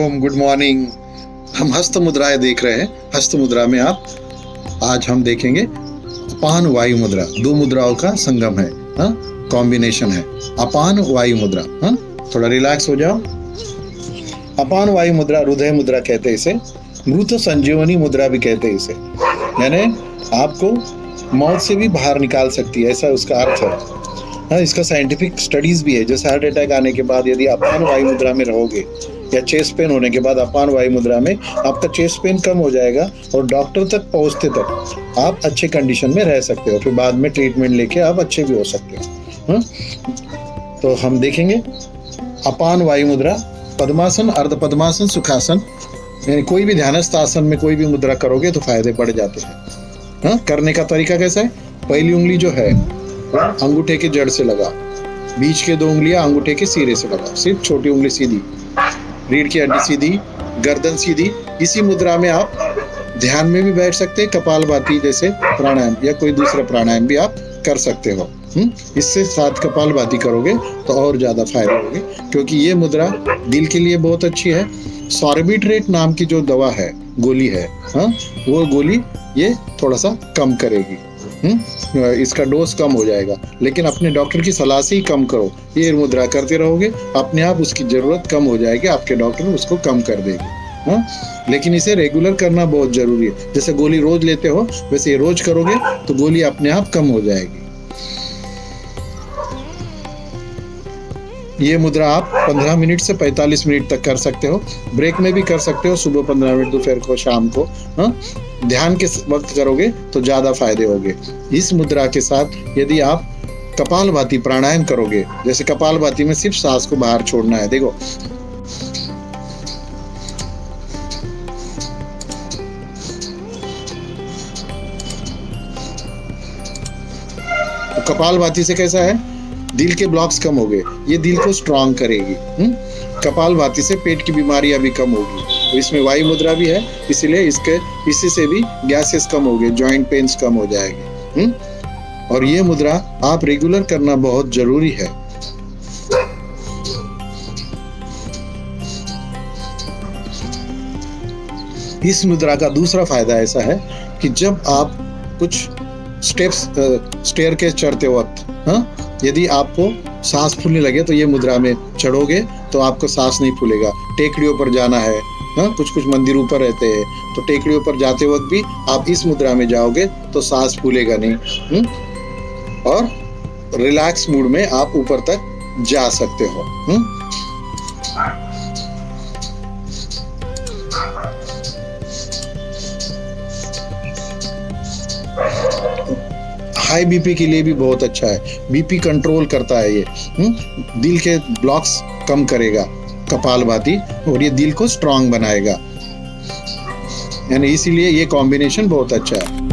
Hariom, good morning. हम हस्त मुद्राएं देख रहे हैं। हस्त मुद्रा में आज हम देखेंगे अपान वायु मुद्रा। दो मुद्राओं का संगम है, कॉम्बिनेशन है अपान वायु मुद्रा। थोड़ा रिलैक्स हो जाओ। अपान वायु मुद्रा हृदय मुद्रा कहते हैं इसे। मृत संजीवनी मुद्रा भी कहते हैं इसे, यानी आपको मौत से भी बाहर निकाल सकती है, ऐसा उसका अर्थ है। इसका साइंटिफिक स्टडीज भी है। जैसे हार्ट अटैक आने के बाद यदि अपान वायु मुद्रा में रहोगे या चेस्ट पेन होने के बाद अपान वायु मुद्रा में, आपका चेस्ट पेन कम हो जाएगा और डॉक्टर तक पहुंचते तक आप अच्छे कंडीशन में रह सकते हो। फिर बाद में ट्रीटमेंट लेके आप अच्छे भी हो सकते हो। तो हम देखेंगे अपान वायु मुद्रा, पद्मासन, अर्ध पद्मासन, सुखासन, यानी कोई भी ध्यानस्थ आसन में कोई भी मुद्रा करोगे तो फायदे पड़ जाते हैं। करने का तरीका कैसा है? पहली उंगली जो है अंगूठे के जड़ से लगा, बीच के दो उंगलियां अंगूठे के सिरे से लगा, सिर्फ छोटी उंगली सीधी, रीढ़ की हड्डी सीधी, गर्दन सीधी। इसी मुद्रा में आप ध्यान में भी बैठ सकते हैं, कपालभाति जैसे प्राणायाम या कोई दूसरा प्राणायाम भी आप कर सकते हो। इससे साथ कपालभाति करोगे तो और ज्यादा फायदे होंगे, क्योंकि ये मुद्रा दिल के लिए बहुत अच्छी है। सॉर्बिट्रेट नाम की जो दवा है, गोली है, वो गोली ये थोड़ा सा कम करेगी। इसका डोज कम हो जाएगा, लेकिन अपने डॉक्टर की सलाह से ही कम करो। ये मुद्रा करते रहोगे, अपने आप उसकी जरूरत कम हो जाएगी, आपके डॉक्टर उसको कम कर देगी। लेकिन इसे रेगुलर करना बहुत जरूरी है। जैसे गोली रोज लेते हो वैसे ये रोज करोगे तो गोली अपने आप कम हो जाएगी। ये मुद्रा आप 15 मिनट से 45 मिनट तक कर सकते हो। ब्रेक में भी कर सकते हो, सुबह 15 मिनट, दोपहर को, शाम को। ध्यान के वक्त करोगे तो ज्यादा फायदे होंगे। इस मुद्रा के साथ यदि आप कपालभाति प्राणायाम करोगे, जैसे कपालभाति में सिर्फ सांस को बाहर छोड़ना है। देखो, तो कपालभाति से कैसा है, दिल के ब्लॉक्स कम हो गए, ये दिल को स्ट्रांग करेगी। कपालभाति से पेट की बीमारियां भी कम होगी। तो इसमें वायु मुद्रा भी है, इसलिए इसी से भी गैसेस कम हो गए, जॉइंट पेन्स कम हो जाएंगे। और ये मुद्रा आप रेगुलर करना बहुत जरूरी है। इस मुद्रा का दूसरा फायदा ऐसा है कि जब आप कुछ स्टेयरकेस चढ़ते वक्त यदि आपको सांस फूलने लगे तो ये मुद्रा में चढ़ोगे तो आपको सांस नहीं फूलेगा। टेकड़ियों पर जाना है, कुछ मंदिरों पर रहते हैं, तो टेकड़ियों पर जाते वक्त भी आप इस मुद्रा में जाओगे तो सांस फूलेगा नहीं, और रिलैक्स मूड में आप ऊपर तक जा सकते हो। हाई बीपी के लिए भी बहुत अच्छा है। बीपी कंट्रोल करता है ये। दिल के ब्लॉक्स कम करेगा कपालभाति, और ये दिल को स्ट्रांग बनाएगा। यानी इसीलिए ये कॉम्बिनेशन बहुत अच्छा है।